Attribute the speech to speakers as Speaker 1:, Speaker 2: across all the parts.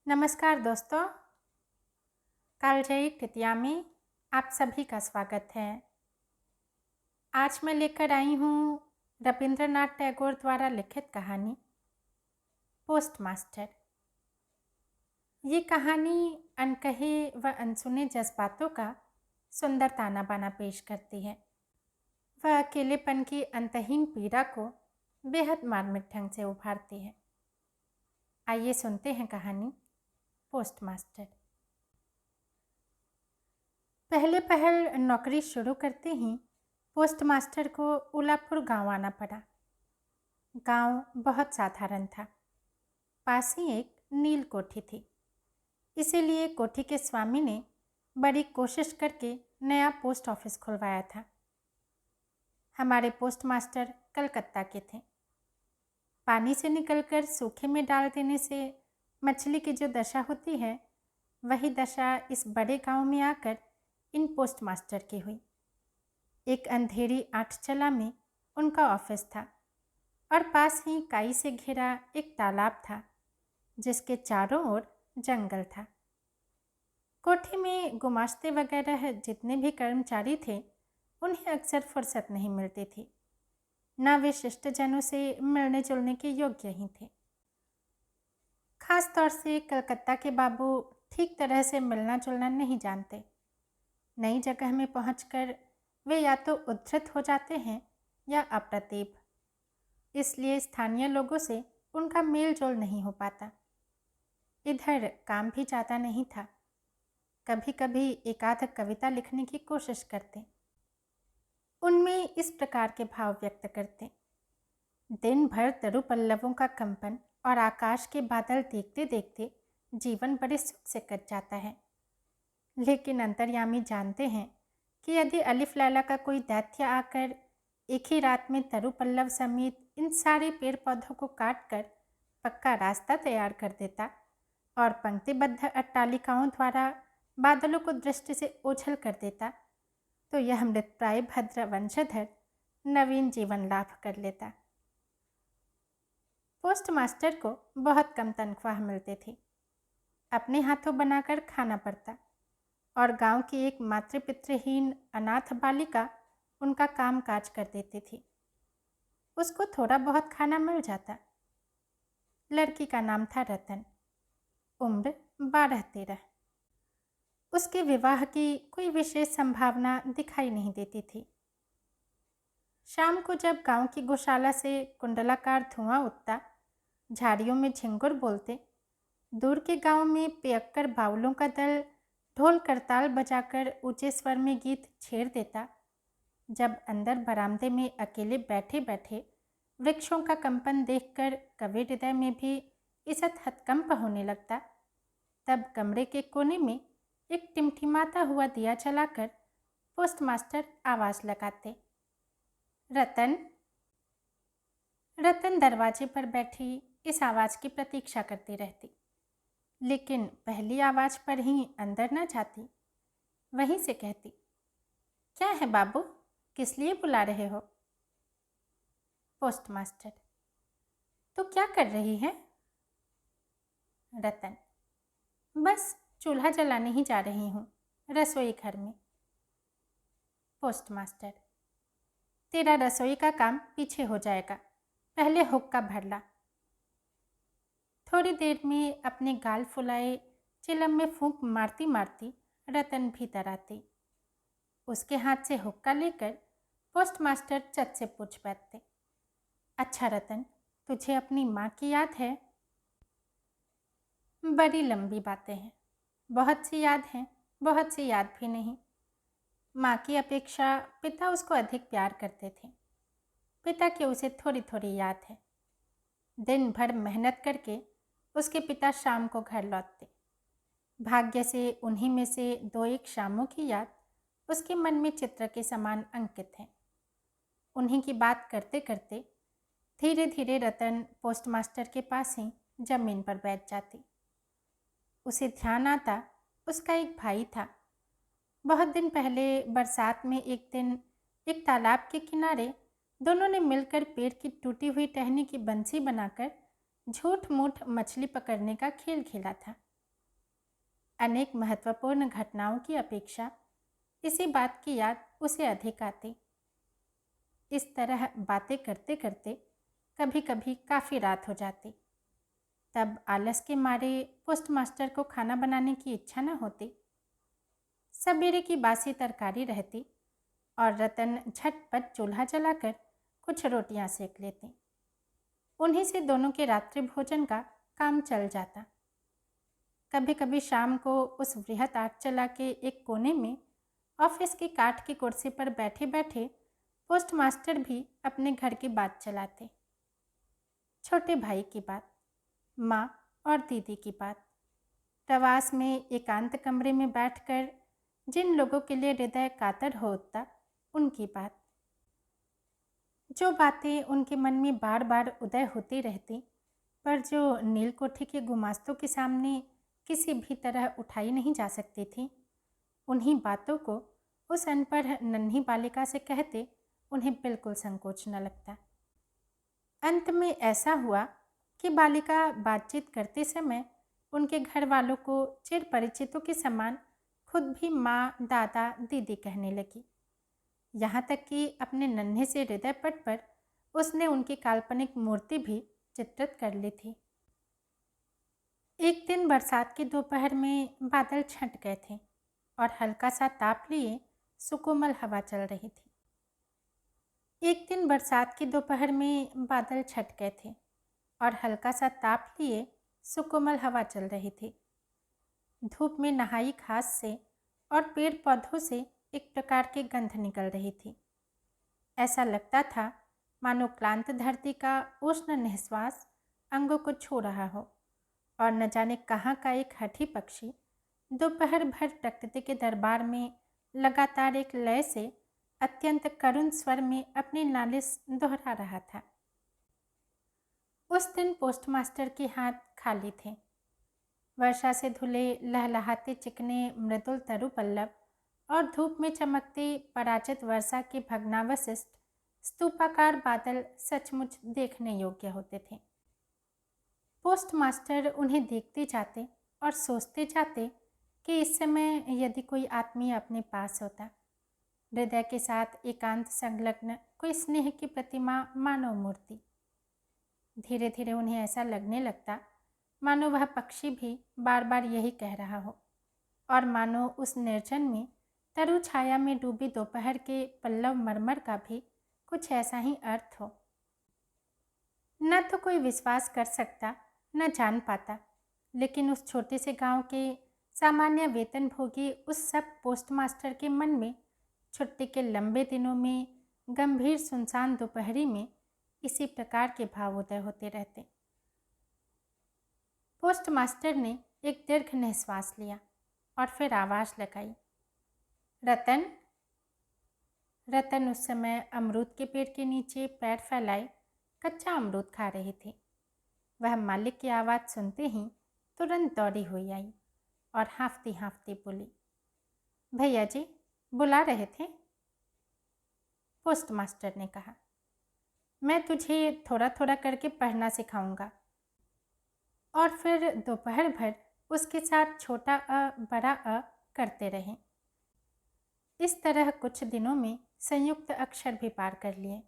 Speaker 1: नमस्कार दोस्तों, कालजयी कृतिया में आप सभी का स्वागत है। आज मैं लेकर आई हूँ रविंद्रनाथ टैगोर द्वारा लिखित कहानी पोस्टमास्टर। ये कहानी अनकहे व अनसुने जज्बातों का सुंदर ताना बाना पेश करती है। वह अकेलेपन की अंतहीन पीड़ा को बेहद मार्मिक ढंग से उभारती है। आइए सुनते हैं कहानी पोस्टमास्टर। पहले पहल नौकरी शुरू करते ही पोस्टमास्टर को उलापुर गांव आना पड़ा। गांव बहुत साधारण था। पास ही एक नील कोठी थी। इसीलिए कोठी के स्वामी ने बड़ी कोशिश करके नया पोस्ट ऑफिस खुलवाया था। हमारे पोस्टमास्टर कलकत्ता के थे। पानी से निकलकर सूखे में डाल देने से मछली की जो दशा होती है, वही दशा इस बड़े गांव में आकर इन पोस्टमास्टर की हुई। एक अंधेरी आठचला में उनका ऑफिस था और पास ही काई से घिरा एक तालाब था जिसके चारों ओर जंगल था। कोठी में गुमाश्ते वगैरह जितने भी कर्मचारी थे, उन्हें अक्सर फुर्सत नहीं मिलती थी। न वे शिष्टजनों से मिलने जुलने के योग्य ही थे। खास तौर से कलकत्ता के बाबू ठीक तरह से मिलना जुलना नहीं जानते। नई जगह में पहुंचकर वे या तो उद्धृत हो जाते हैं या अप्रतिभ। इसलिए स्थानीय लोगों से उनका मेल जोल नहीं हो पाता। इधर काम भी ज़्यादा नहीं था। कभी कभी एकाध कविता लिखने की कोशिश करते। उनमें इस प्रकार के भाव व्यक्त करते। दिन भर तरु पल्लवों का कंपन और आकाश के बादल देखते देखते जीवन बड़े सुख से कट जाता है। लेकिन अंतर्यामी जानते हैं कि यदि अलिफ लैला का कोई दैत्य आकर एक ही रात में तरु पल्लव समेत इन सारे पेड़ पौधों को काट कर पक्का रास्ता तैयार कर देता और पंक्तिबद्ध अट्टालिकाओं द्वारा बादलों को दृष्टि से ओझल कर देता, तो यह मृतप्राय भद्र वंशधर नवीन जीवन लाभ कर लेता। पोस्टमास्टर को बहुत कम तनख्वाह मिलती थी। अपने हाथों बनाकर खाना पड़ता और गांव की एक मातृपितृहीन अनाथ बालिका उनका काम काज कर देती थी। उसको थोड़ा बहुत खाना मिल जाता। लड़की का नाम था रतन। उम्र 12-13। उसके विवाह की कोई विशेष संभावना दिखाई नहीं देती थी। शाम को जब गांव की गौशाला से कुंडलाकार धुआं उठता, झाड़ियों में झिंगुर बोलते, दूर के गांव में पियक्कर बाउलों का दल ढोल करताल बजाकर ऊंचे स्वर में गीत छेड़ देता, जब अंदर बरामदे में अकेले बैठे बैठे वृक्षों का कंपन देखकर कवि हृदय में भी ईषत हतकंप होने लगता, तब कमरे के कोने में एक टिमटिमाता हुआ दिया जलाकर पोस्टमास्टर आवाज लगाते, रतन। रतन दरवाजे पर बैठी इस आवाज की प्रतीक्षा करती रहती, लेकिन पहली आवाज पर ही अंदर न जाती। वहीं से कहती, क्या है बाबू, किस लिए बुला रहे हो? पोस्टमास्टर, तो क्या कर रही है? रतन, बस चूल्हा जलाने ही जा रही हूँ, रसोई घर में। पोस्टमास्टर, तेरा रसोई का काम पीछे हो जाएगा, पहले हुक्का भर ला। थोड़ी देर में अपने गाल फुलाए चिलम में फूंक मारती मारती रतन भीतर आती। उसके हाथ से हुक्का लेकर पोस्टमास्टर चट से पूछ बैठते, अच्छा रतन, तुझे अपनी माँ की याद है? बड़ी लंबी बातें हैं, बहुत सी याद हैं, बहुत सी याद भी नहीं। माँ की अपेक्षा पिता उसको अधिक प्यार करते थे। पिता की उसे थोड़ी थोड़ी याद है। दिन भर मेहनत करके उसके पिता शाम को घर लौटते। भाग्य से उन्हीं में से 2-1 शामों की याद उसके मन में चित्र के समान अंकित है। उन्हीं की बात करते करते धीरे धीरे रतन पोस्टमास्टर के पास ही जमीन पर बैठ जाती। उसे ध्यान आता, उसका एक भाई था। बहुत दिन पहले बरसात में एक दिन एक तालाब के किनारे दोनों ने मिलकर पेड़ की टूटी हुई टहनी की बंसी बनाकर झूठ मूठ मछली पकड़ने का खेल खेला था। अनेक महत्वपूर्ण घटनाओं की अपेक्षा इसी बात की याद उसे अधिक आती। इस तरह बातें करते करते कभी कभी काफ़ी रात हो जाती। तब आलस के मारे पोस्टमास्टर को खाना बनाने की इच्छा न होती। सवेरे की बासी तरकारी रहती और रतन झटपट चूल्हा जलाकर कुछ रोटियां सेक लेती। उन्हीं से दोनों के रात्रि भोजन का काम चल जाता। कभी कभी शाम को उस वृहत आटचला के एक कोने में ऑफिस की काठ की कुर्सी पर बैठे बैठे पोस्टमास्टर भी अपने घर की बात चलाते। छोटे भाई की बात, माँ और दीदी की बात, प्रवास में एकांत कमरे में बैठकर जिन लोगों के लिए हृदय कातर हो उठता उनकी बात। जो बातें उनके मन में बार बार उदय होती रहती, पर जो नीलकोठी के गुमास्तों के सामने किसी भी तरह उठाई नहीं जा सकती थी, उन्हीं बातों को उस अनपढ़ नन्ही बालिका से कहते उन्हें बिल्कुल संकोच न लगता। अंत में ऐसा हुआ कि बालिका बातचीत करते समय उनके घर वालों को चिर परिचितों के समान खुद भी माँ, दादा, दीदी कहने लगी। यहाँ तक कि अपने नन्हे से हृदय पट पर उसने उनकी काल्पनिक मूर्ति भी चित्रित कर ली थी। एक दिन बरसात के दोपहर में बादल छंट गए थे और हल्का सा ताप लिए सुकोमल हवा चल रही थी। एक दिन बरसात की दोपहर में बादल छट गए थे और हल्का सा ताप लिए सुकोमल हवा चल रही थी। धूप में नहाई घास से और पेड़ पौधों से एक प्रकार की गंध निकल रही थी। ऐसा लगता था मानो क्लांत धरती का उष्ण निश्वास अंगों को छू रहा हो और न जाने कहाँ का एक हठी पक्षी दोपहर भर प्रकृति के दरबार में लगातार एक लय से अत्यंत करुण स्वर में अपनी नालिश दोहरा रहा था। उस दिन पोस्टमास्टर के हाथ खाली थे। वर्षा से धुले लहलहाते चिकने मृदुल तरु पल्लव और धूप में चमकते पराजित वर्षा के भग्नावशिष्ट स्तूपाकार बादल सचमुच देखने योग्य होते थे। पोस्टमास्टर उन्हें देखते जाते और सोचते जाते कि इस समय यदि कोई आत्मीय अपने पास होता, हृदय के साथ एकांत संलग्न कोई स्नेह की प्रतिमा, मानव मूर्ति। धीरे धीरे उन्हें ऐसा लगने लगता मानो वह पक्षी भी बार बार यही कह रहा हो और मानो उस निर्जन में तरु छाया में डूबी दोपहर के पल्लव मरमर का भी कुछ ऐसा ही अर्थ हो। न तो कोई विश्वास कर सकता, न जान पाता, लेकिन उस छोटे से गांव के सामान्य वेतनभोगी उस सब पोस्टमास्टर के मन में छुट्टी के लंबे दिनों में गंभीर सुनसान दोपहरी में इसी प्रकार के भाव उदय होते रहते। पोस्टमास्टर ने एक दीर्घ निश्वास लिया और फिर आवाज लगाई, रतन। रतन उस समय अमरूद के पेड़ के नीचे पैर फैलाए कच्चा अमरूद खा रही थी। वह मालिक की आवाज़ सुनते ही तुरंत दौड़ी हुई आई और हाँफती हाँफती बोली, भैया जी बुला रहे थे? पोस्टमास्टर ने कहा, मैं तुझे थोड़ा थोड़ा करके पढ़ना सिखाऊंगा। और फिर दोपहर भर उसके साथ छोटा अ बड़ा अ करते रहे। इस तरह कुछ दिनों में संयुक्त अक्षर भी पार कर लिए।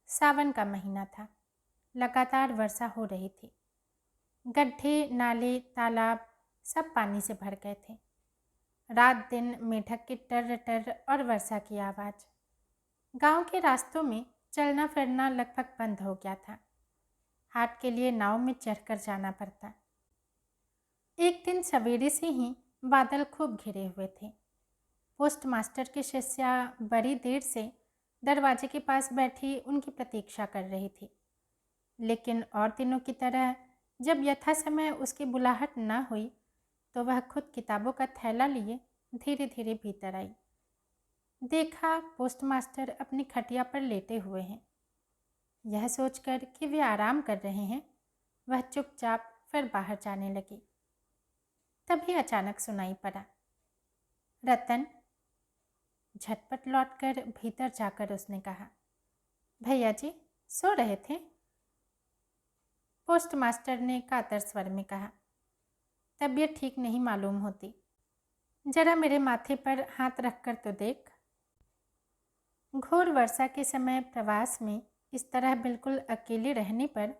Speaker 1: सावन का महीना था। लगातार वर्षा हो रही थी। गड्ढे, नाले, तालाब सब पानी से भर गए थे। रात दिन मेढक की टर टर और वर्षा की आवाज़। गांव के रास्तों में चलना फिरना लगभग बंद हो गया था। हाट के लिए नाव में चढ़कर जाना पड़ता। एक दिन सवेरे से ही बादल खूब घिरे हुए थे। पोस्टमास्टर की शिष्या बड़ी देर से दरवाजे के पास बैठी उनकी प्रतीक्षा कर रही थी, लेकिन और दिनों की तरह जब यथा समय उसकी बुलाहट न हुई तो वह खुद किताबों का थैला लिए धीरे धीरे भीतर आई। देखा पोस्टमास्टर अपनी खटिया पर लेटे हुए हैं। यह सोचकर कि वे आराम कर रहे हैं, वह चुपचाप फिर बाहर जाने लगी। तभी अचानक सुनाई पड़ा, रतन। झटपट लौटकर भीतर जाकर उसने कहा, भैया जी सो रहे थे? पोस्टमास्टर ने कातर स्वर में कहा, तबीयत ठीक नहीं मालूम होती। जरा मेरे माथे पर हाथ रख कर तो देख। घोर वर्षा के समय प्रवास में इस तरह बिल्कुल अकेले रहने पर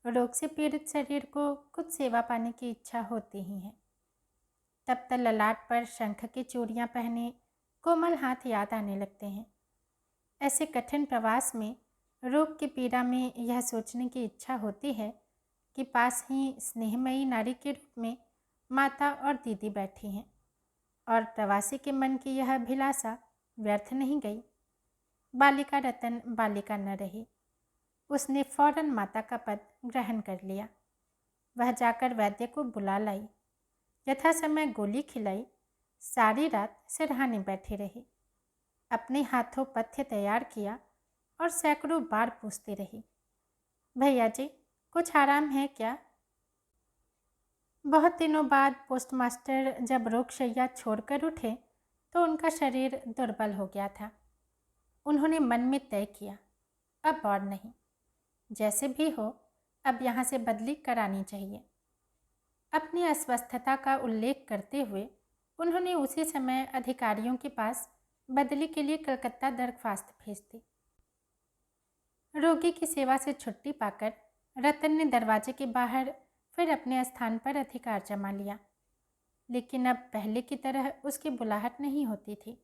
Speaker 1: रोग से पीड़ित शरीर को कुछ सेवा पाने की इच्छा होती ही है। तब तक ललाट पर शंख की चूड़ियाँ पहने कोमल हाथ याद आने लगते हैं। ऐसे कठिन प्रवास में रोग की पीड़ा में यह सोचने की इच्छा होती है कि पास ही स्नेहमयी नारी के रूप में माता और दीदी बैठी हैं और प्रवासी के मन की यह अभिलाषा व्यर्थ नहीं गई। बालिका रतन बालिका न रही। उसने फौरन माता का पद ग्रहण कर लिया। वह जाकर वैद्य को बुला लाई, यथा समय गोली खिलाई, सारी रात सिरहाने बैठी रही, अपने हाथों पथ्य तैयार किया और सैकड़ों बार पूछती रही, भैया जी कुछ आराम है क्या? बहुत दिनों बाद पोस्टमास्टर जब रोगशैया छोड़कर उठे तो उनका शरीर दुर्बल हो गया था। उन्होंने मन में तय किया, अब और नहीं, जैसे भी हो अब यहाँ से बदली करानी चाहिए। अपनी अस्वस्थता का उल्लेख करते हुए उन्होंने उसी समय अधिकारियों के पास बदली के लिए कलकत्ता दरख्वास्त भेज दी। रोगी की सेवा से छुट्टी पाकर रतन ने दरवाजे के बाहर फिर अपने स्थान पर अधिकार जमा लिया, लेकिन अब पहले की तरह उसकी बुलाहट नहीं होती थी।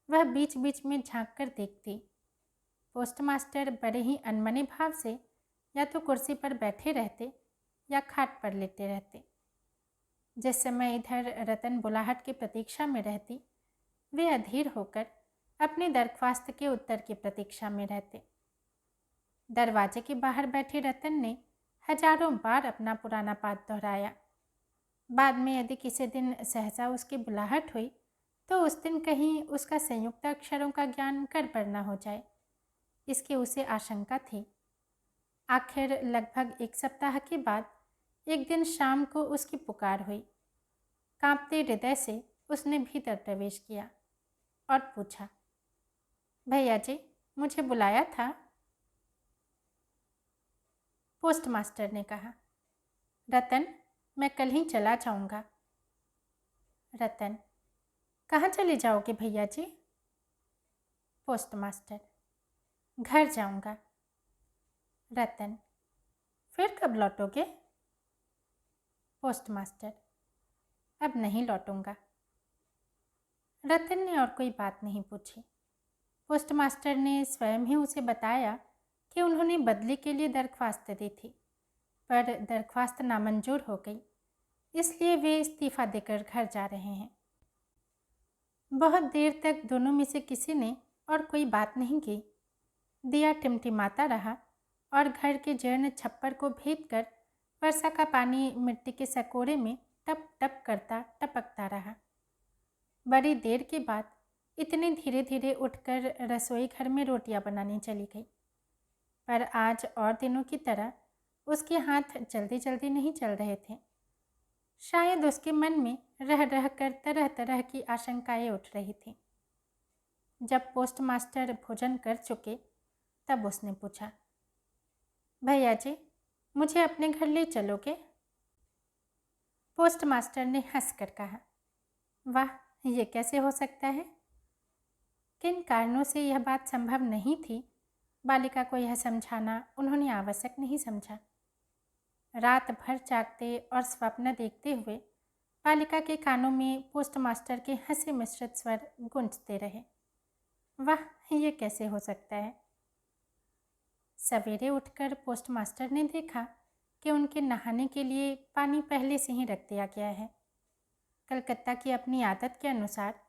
Speaker 1: वह बीच बीच में झांक कर देखती। पोस्टमास्टर बड़े ही अनमने भाव से या तो कुर्सी पर बैठे रहते या खाट पर लेटे रहते। जिस समय इधर रतन बुलाहट की प्रतीक्षा में रहती, वे अधीर होकर अपनी दरख्वास्त के उत्तर की प्रतीक्षा में रहते। दरवाजे के बाहर बैठे रतन ने हजारों बार अपना पुराना पाठ दोहराया। बाद में यदि किसी दिन सहसा उसकी बुलाहट हुई तो उस दिन कहीं उसका संयुक्त अक्षरों का ज्ञान गड़बड़ न हो जाए, इसकी उसे आशंका थी। आखिर लगभग एक सप्ताह के बाद एक दिन शाम को उसकी पुकार हुई। कांपते हृदय से उसने भीतर प्रवेश किया और पूछा, भैया जी मुझे बुलाया था? पोस्टमास्टर ने कहा, रतन मैं कल ही चला जाऊंगा। रतन, कहाँ चले जाओगे भैया जी? पोस्टमास्टर, घर जाऊंगा। रतन, फिर कब लौटोगे? पोस्टमास्टर, अब नहीं लौटूंगा। रतन ने और कोई बात नहीं पूछी। पोस्टमास्टर ने स्वयं ही उसे बताया कि उन्होंने बदली के लिए दरख्वास्त दी थी, पर दरख्वास्त नामंजूर हो गई, इसलिए वे इस्तीफ़ा देकर घर जा रहे हैं। बहुत देर तक दोनों में से किसी ने और कोई बात नहीं की। दिया टिमटिमाता रहा और घर के जीर्ण छप्पर को भेद कर वर्षा का पानी मिट्टी के सकोरे में टप टप करता टपकता रहा। बड़ी देर के बाद इतने धीरे धीरे उठकर रसोई घर में रोटियां बनाने चली गई, पर आज और दिनों की तरह उसके हाथ जल्दी जल्दी नहीं चल रहे थे। शायद उसके मन में रह रह कर तरह तरह की आशंकाएं उठ रही थीं। जब पोस्टमास्टर भोजन कर चुके तब उसने पूछा, भैया जी मुझे अपने घर ले चलोगे? पोस्टमास्टर ने हंसकर कहा, वाह ये कैसे हो सकता है? किन कारणों से यह बात संभव नहीं थी, बालिका को यह समझाना उन्होंने आवश्यक नहीं समझा। रात भर जागते और स्वप्न देखते हुए बालिका के कानों में पोस्टमास्टर के हंसी मिश्रित स्वर गूंजते रहे, वाह ये कैसे हो सकता है? सवेरे उठकर पोस्टमास्टर ने देखा कि उनके नहाने के लिए पानी पहले से ही रख दिया गया है। कलकत्ता की अपनी आदत के अनुसार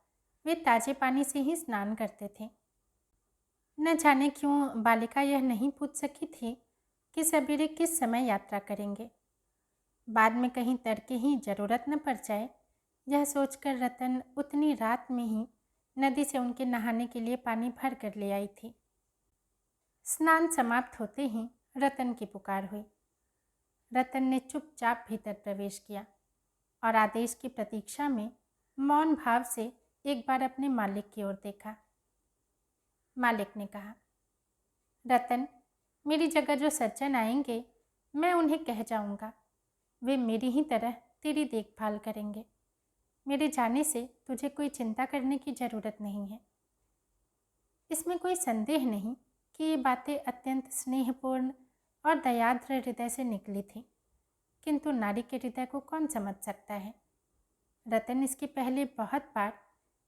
Speaker 1: वे ताजे पानी से ही स्नान करते थे। न जाने क्यों बालिका यह नहीं पूछ सकी थी कि सवेरे किस समय यात्रा करेंगे। बाद में कहीं तड़के ही जरूरत न पड़ जाए, यह सोचकर रतन उतनी रात में ही नदी से उनके नहाने के लिए पानी भर कर ले आई थी। स्नान समाप्त होते ही रतन की पुकार हुई। रतन ने चुपचाप भीतर प्रवेश किया और आदेश की प्रतीक्षा में मौन भाव से एक बार अपने मालिक की ओर देखा। मालिक ने कहा, रतन मेरी जगह जो सज्जन आएंगे मैं उन्हें कह जाऊंगा, वे मेरी ही तरह तेरी देखभाल करेंगे। मेरे जाने से तुझे कोई चिंता करने की ज़रूरत नहीं है। इसमें कोई संदेह नहीं कि ये बातें अत्यंत स्नेहपूर्ण और दयाद्र हृदय से निकली थी, किंतु नारी के हृदय को कौन समझ सकता है। रतन इसके पहले बहुत बार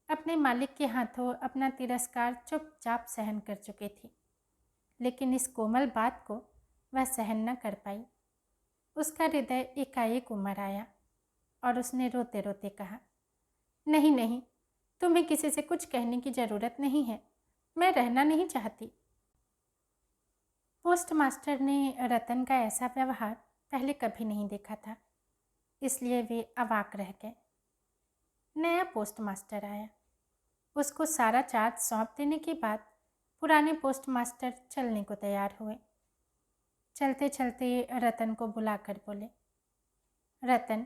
Speaker 1: अपने मालिक के हाथों अपना तिरस्कार चुपचाप सहन कर चुकी थी, लेकिन इस कोमल बात को वह सहन न कर पाई। उसका हृदय एकाएक उमड़ आया और उसने रोते रोते कहा, नहीं नहीं, तुम्हें किसी से कुछ कहने की ज़रूरत नहीं है, मैं रहना नहीं चाहती। पोस्ट मास्टर ने रतन का ऐसा व्यवहार पहले कभी नहीं देखा था, इसलिए वे अवाक रह गए। नया पोस्ट मास्टर आया। उसको सारा चार्ज सौंप देने के बाद पुराने पोस्ट मास्टर चलने को तैयार हुए। चलते चलते रतन को बुलाकर बोले, रतन,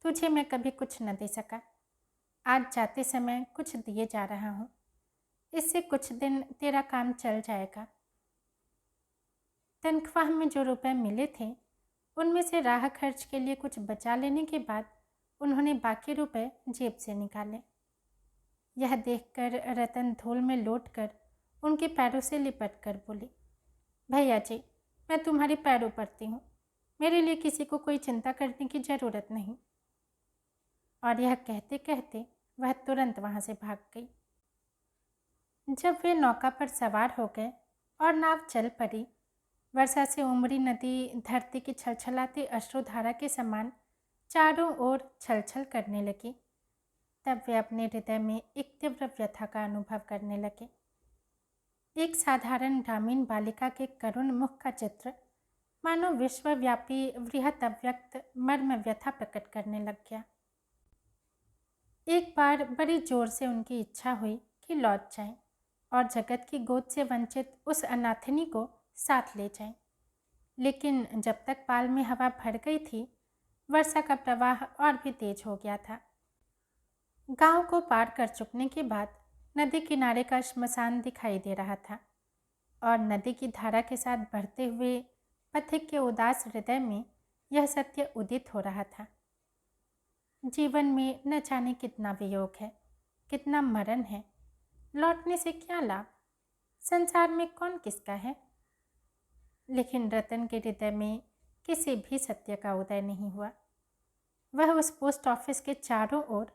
Speaker 1: तुझे मैं कभी कुछ न दे सका, आज जाते समय कुछ दिए जा रहा हूँ। इससे कुछ दिन तेरा काम चल जाएगा। तनख्वाह में जो रुपए मिले थे, उनमें से राह खर्च के लिए कुछ बचा लेने के बाद उन्होंने बाकी रुपए जेब से निकाले। यह देखकर रतन धूल में लौटकर उनके पैरों से लिपट कर बोली, भैया जी, मैं तुम्हारे पैरों पड़ती हूँ, मेरे लिए किसी को कोई चिंता करने की ज़रूरत नहीं। और यह कहते कहते वह तुरंत वहाँ से भाग गई। जब वे नौका पर सवार हो गए और नाव चल पड़ी, वर्षा से उमड़ी नदी धरती की छलछलाती अश्रुधारा के समान चारों ओर छलछल करने लगी, तब वे अपने हृदय में एक तीव्र व्यथा का अनुभव करने लगे। एक साधारण ग्रामीण बालिका के करुण मुख का चित्र मानो विश्वव्यापी वृहत अव्यक्त मर्म व्यथा प्रकट करने लग गया। एक बार बड़ी जोर से उनकी इच्छा हुई कि लौट जाएं और जगत की गोद से वंचित उस अनाथिनी को साथ ले जाएं, लेकिन जब तक पाल में हवा भर गई थी, वर्षा का प्रवाह और भी तेज हो गया था। गांव को पार कर चुकने के बाद नदी किनारे का श्मशान दिखाई दे रहा था और नदी की धारा के साथ बढ़ते हुए पथिक के उदास हृदय में यह सत्य उदित हो रहा था, जीवन में न जाने कितना वियोग है, कितना मरण है, लौटने से क्या लाभ, संसार में कौन किसका है। लेकिन रतन के हृदय में किसी भी सत्य का उदय नहीं हुआ। वह उस पोस्ट ऑफिस के चारों ओर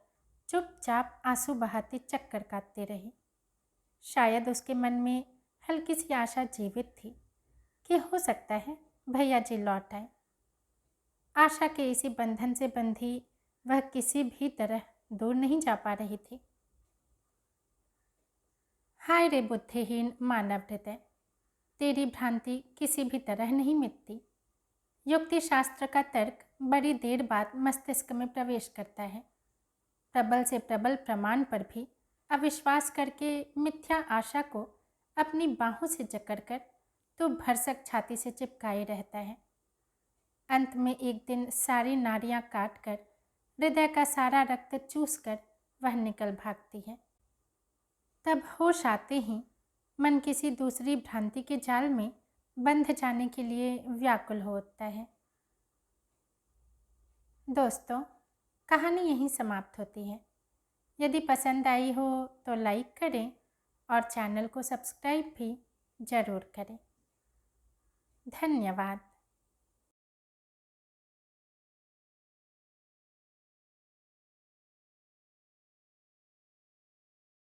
Speaker 1: चुपचाप आंसू बहाती चक्कर काटती रही। शायद उसके मन में हल्की सी आशा जीवित थी कि हो सकता है भैया जी लौट आए। आशा के इसी बंधन से बंधी वह किसी भी तरह दूर नहीं जा पा रही थी। हाय रे बुद्धिहीन मानव हृदय, तेरी भ्रांति किसी भी तरह नहीं मिटती। युक्ति शास्त्र का तर्क बड़ी देर बाद मस्तिष्क में प्रवेश करता है। प्रबल से प्रबल प्रमाण पर भी अविश्वास करके मिथ्या आशा को अपनी बाहों से जकड़कर तो भरसक छाती से चिपकाए रहता है। अंत में एक दिन सारी नाड़ियाँ काट कर हृदय का सारा रक्त चूस कर वह निकल भागती है। तब होश आते ही मन किसी दूसरी भ्रांति के जाल में बंध जाने के लिए व्याकुल हो उठता है। दोस्तों, कहानी यहीं समाप्त होती है। यदि पसंद आई हो तो लाइक करें और चैनल को सब्सक्राइब भी ज़रूर करें। धन्यवाद।